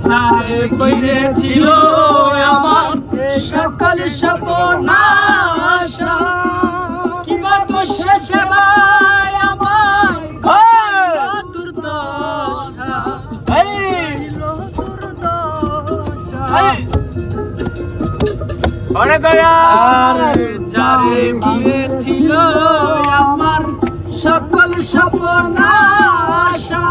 তারে কইরে ছিল আমার সকল স্বপ্ন আশা কিবা তো শেষে ভাই আমার দুর্দশা অরে দয়াল যারে ঘিরে ছিল আমার সকল স্বপ্ন আশা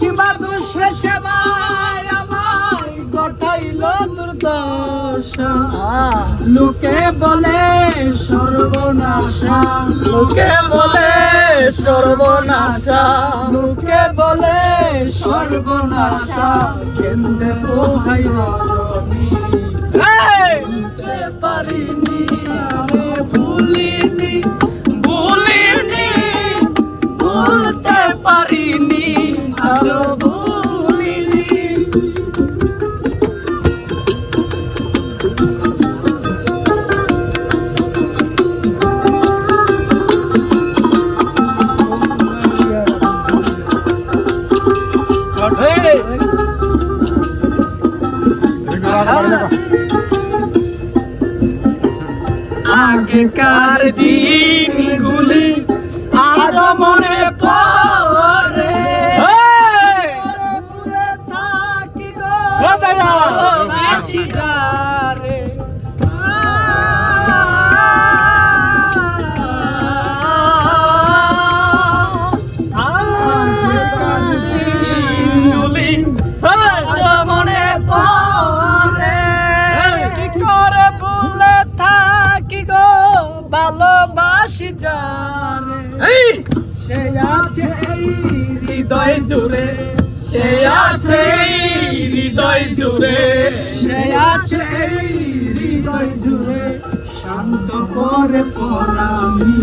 কিবা তো শেষে ভাই আমার ঘটাইল দুর্দশা লোকে বলে সর্বনাশা লোকে বলে সর্বনাশা লোকে বলে সর্বনাশা কেন্দ্রে পোহাই রজনী ভুলতে পারিনি আমি ভুলিনি ভুলিনি ভুলতে পারিনি আরো ভুলিনি আগেকার দিনগুলি আজ মনে পড়ে থাকি গো ভালোবাসি যারে আগেকার দিনগুলি আজ মনে পড়ে কি করে ভুলে থাকি গো ভালোবাসি জানে সে আছে এই হৃদয় জুড়ে সে আছে এই হৃদয় জুড়ে সে আছে এই হৃদয় জুড়ে শান্ত করে পরামি